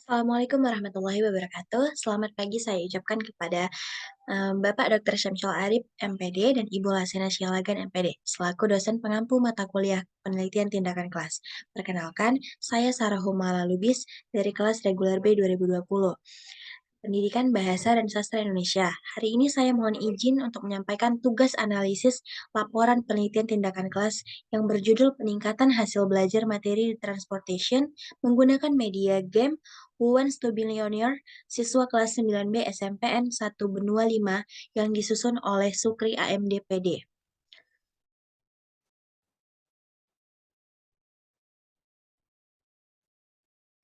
Assalamualaikum warahmatullahi wabarakatuh. Selamat pagi saya ucapkan kepada Bapak Dr. Syamsul Arif, MPD, dan Ibu Lasena Sialagan, MPD, selaku dosen pengampu mata kuliah penelitian tindakan kelas. Perkenalkan, saya Sarah Humala Lubis dari kelas reguler B 2020. Pendidikan Bahasa dan Sastra Indonesia. Hari ini saya mohon izin untuk menyampaikan tugas analisis laporan penelitian tindakan kelas yang berjudul Peningkatan Hasil Belajar Materi di Transportation menggunakan media game Who Wants to Be Millionaire, siswa kelas 9B SMPN 1 Benua 5 yang disusun oleh Sukri AMDPD.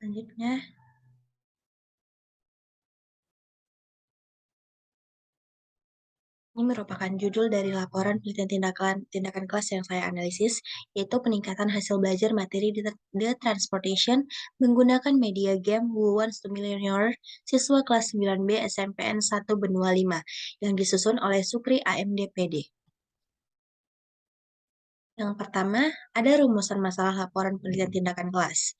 Selanjutnya, ini merupakan judul dari laporan penelitian tindakan kelas yang saya analisis, yaitu peningkatan hasil belajar materi di The Transportation menggunakan media game Who Wants to Millionaire, siswa kelas 9B SMPN 1 Benua 5, yang disusun oleh Sukri AMDPD. Yang pertama, ada rumusan masalah laporan penelitian tindakan kelas.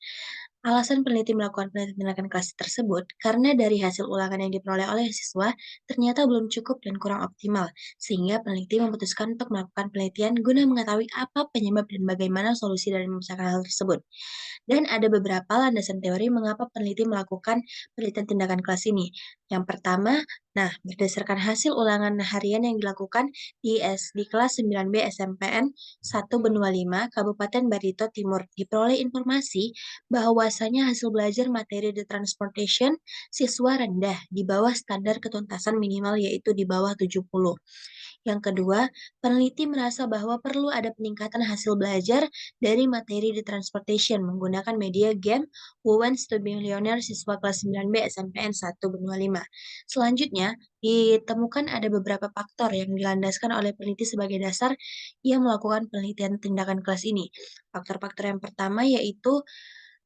Alasan peneliti melakukan penelitian tindakan kelas tersebut karena dari hasil ulangan yang diperoleh oleh siswa ternyata belum cukup dan kurang optimal, sehingga peneliti memutuskan untuk melakukan penelitian guna mengetahui apa penyebab dan bagaimana solusi dari memecahkan hal tersebut. Dan ada beberapa landasan teori mengapa peneliti melakukan penelitian tindakan kelas ini. Yang pertama, berdasarkan hasil ulangan harian yang dilakukan di kelas 9B SMPN 1 Benua 5, Kabupaten Barito Timur, diperoleh informasi bahwasanya hasil belajar materi di transportation siswa rendah di bawah standar ketuntasan minimal yaitu di bawah 70. Yang kedua, peneliti merasa bahwa perlu ada peningkatan hasil belajar dari materi di transportation menggunakan media game Who Wants to Be Millionaire siswa kelas 9B SMPN 1 Benua 5. Selanjutnya, ditemukan ada beberapa faktor yang dilandaskan oleh peneliti sebagai dasar ia melakukan penelitian tindakan kelas ini. Faktor-faktor yang pertama yaitu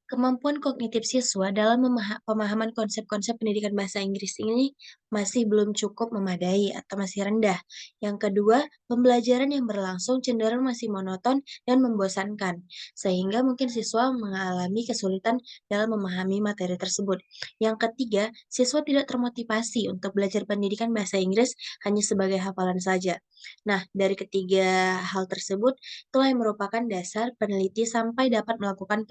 kemampuan kognitif siswa dalam pemahaman konsep-konsep pendidikan bahasa Inggris ini masih belum cukup memadai atau masih rendah. Yang kedua, pembelajaran yang berlangsung cenderung masih monoton dan membosankan, sehingga mungkin siswa mengalami kesulitan dalam memahami materi tersebut. Yang ketiga, siswa tidak termotivasi untuk belajar pendidikan bahasa Inggris hanya sebagai hafalan saja. Nah, dari ketiga hal tersebut, itulah yang merupakan dasar peneliti sampai dapat melakukan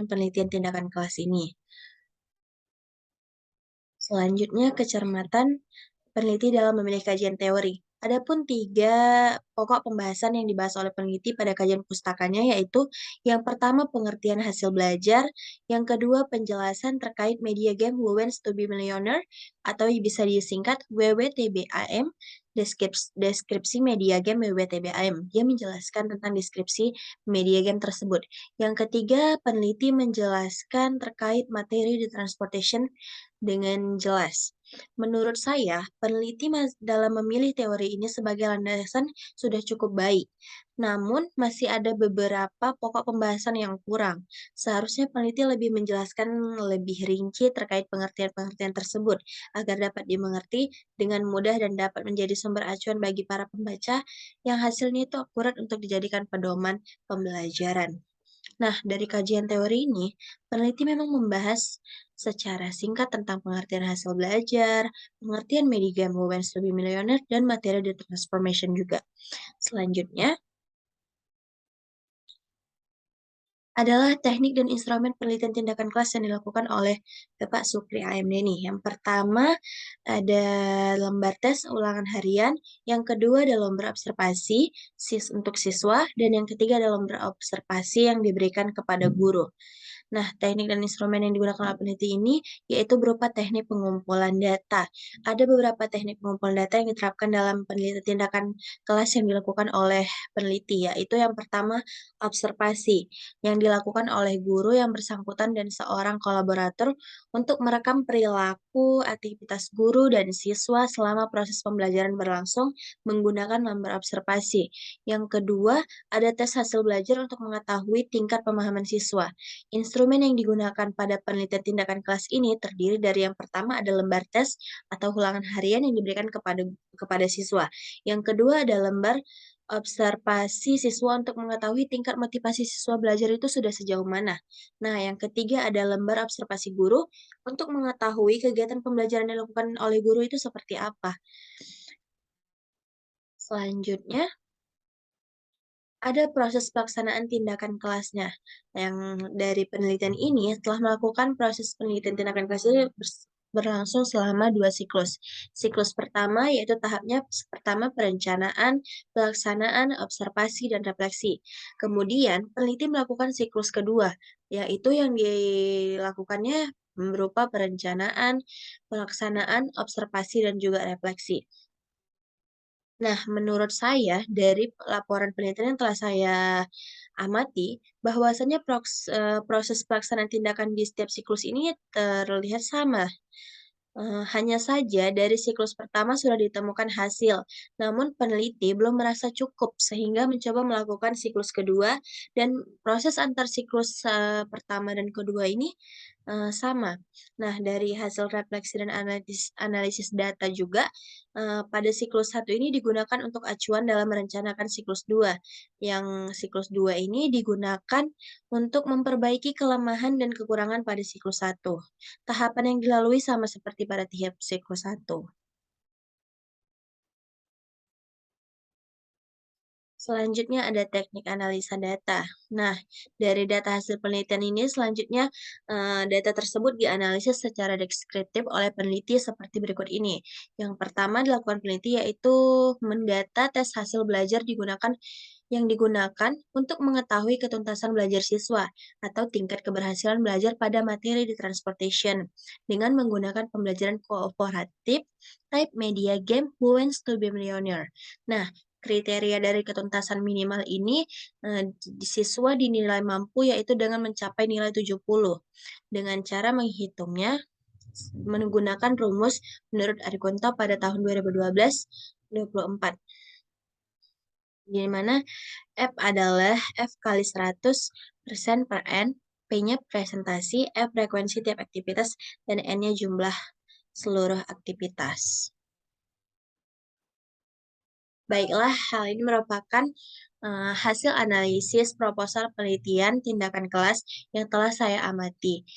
penelitian tindakan kelas ini. Selanjutnya, kecermatan peneliti dalam memilih kajian teori. Adapun tiga pokok pembahasan yang dibahas oleh peneliti pada kajian pustakanya yaitu yang pertama pengertian hasil belajar, yang kedua penjelasan terkait media game Who Wants to Be Millionaire atau bisa disingkat WWTBAM, deskripsi media game WWTBAM. Dia menjelaskan tentang deskripsi media game tersebut. Yang ketiga, peneliti menjelaskan terkait materi di transportation dengan jelas. Menurut saya, peneliti dalam memilih teori ini sebagai landasan sudah cukup baik. Namun, masih ada beberapa pokok pembahasan yang kurang. Seharusnya peneliti lebih menjelaskan lebih rinci terkait pengertian-pengertian tersebut agar dapat dimengerti dengan mudah dan dapat menjadi sumber acuan bagi para pembaca yang hasilnya itu akurat untuk dijadikan pedoman pembelajaran. Nah, dari kajian teori ini, peneliti memang membahas secara singkat tentang pengertian hasil belajar, pengertian media Who to be Millionaire, dan materi di transformation juga. Selanjutnya, adalah teknik dan instrumen penelitian tindakan kelas yang dilakukan oleh Bapak Sukri AMD nih. Yang pertama ada lembar tes ulangan harian, yang kedua ada lembar observasi untuk siswa, dan yang ketiga ada lembar observasi yang diberikan kepada guru. Nah, teknik dan instrumen yang digunakan oleh peneliti ini yaitu berupa teknik pengumpulan data. Ada beberapa teknik pengumpulan data yang diterapkan dalam penelitian tindakan kelas yang dilakukan oleh peneliti, yaitu yang pertama observasi, yang dilakukan oleh guru yang bersangkutan dan seorang kolaborator untuk merekam perilaku, aktivitas guru dan siswa selama proses pembelajaran berlangsung menggunakan lembar observasi. Yang kedua, ada tes hasil belajar untuk mengetahui tingkat pemahaman siswa. Instrumen yang digunakan pada penelitian tindakan kelas ini terdiri dari yang pertama ada lembar tes atau ulangan harian yang diberikan kepada siswa. Yang kedua ada lembar Observasi siswa untuk mengetahui tingkat motivasi siswa belajar itu sudah sejauh mana. Nah, yang ketiga ada lembar observasi guru untuk mengetahui kegiatan pembelajaran yang dilakukan oleh guru itu seperti apa. Selanjutnya, ada proses pelaksanaan tindakan kelasnya. Yang dari penelitian ini, setelah melakukan proses penelitian tindakan kelas ini berlangsung selama 2 siklus. Siklus pertama yaitu tahapnya pertama perencanaan, pelaksanaan, observasi, dan refleksi. Kemudian peneliti melakukan siklus kedua, yaitu yang dilakukannya berupa perencanaan, pelaksanaan, observasi, dan juga refleksi. Nah, menurut saya dari laporan penelitian yang telah saya amati, bahwasanya proses pelaksanaan tindakan di setiap siklus ini terlihat sama. Hanya saja dari siklus pertama sudah ditemukan hasil, namun peneliti belum merasa cukup sehingga mencoba melakukan siklus kedua dan proses antar siklus, pertama dan kedua ini, sama. Nah, dari hasil refleksi dan analisis data juga, pada siklus satu ini digunakan untuk acuan dalam merencanakan siklus 2. Yang siklus 2 ini digunakan untuk memperbaiki kelemahan dan kekurangan pada siklus satu. Tahapan yang dilalui sama seperti pada tiap siklus satu. Selanjutnya ada teknik analisa data. Nah, dari data hasil penelitian ini selanjutnya, data tersebut dianalisis secara deskriptif oleh peneliti seperti berikut ini. Yang pertama dilakukan peneliti yaitu mendata tes hasil belajar yang digunakan untuk mengetahui ketuntasan belajar siswa atau tingkat keberhasilan belajar pada materi di transportation dengan menggunakan pembelajaran kooperatif, type media game, Who Wants to be Millionaire. Nah, kriteria dari ketuntasan minimal ini, siswa dinilai mampu yaitu dengan mencapai nilai 70. Dengan cara menghitungnya menggunakan rumus menurut Arikonta pada tahun 2012-24, di mana F adalah F kali 100% per N, P-nya presentasi, F frekuensi tiap aktivitas, dan N-nya jumlah seluruh aktivitas. Baiklah, hal ini merupakan hasil analisis proposal penelitian tindakan kelas yang telah saya amati.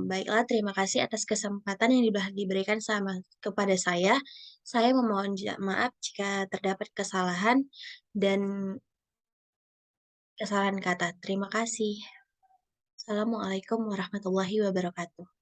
Baiklah, terima kasih atas kesempatan yang diberikan kepada saya. Saya memohon maaf jika terdapat kesalahan dan kesalahan kata. Terima kasih. Assalamualaikum warahmatullahi wabarakatuh.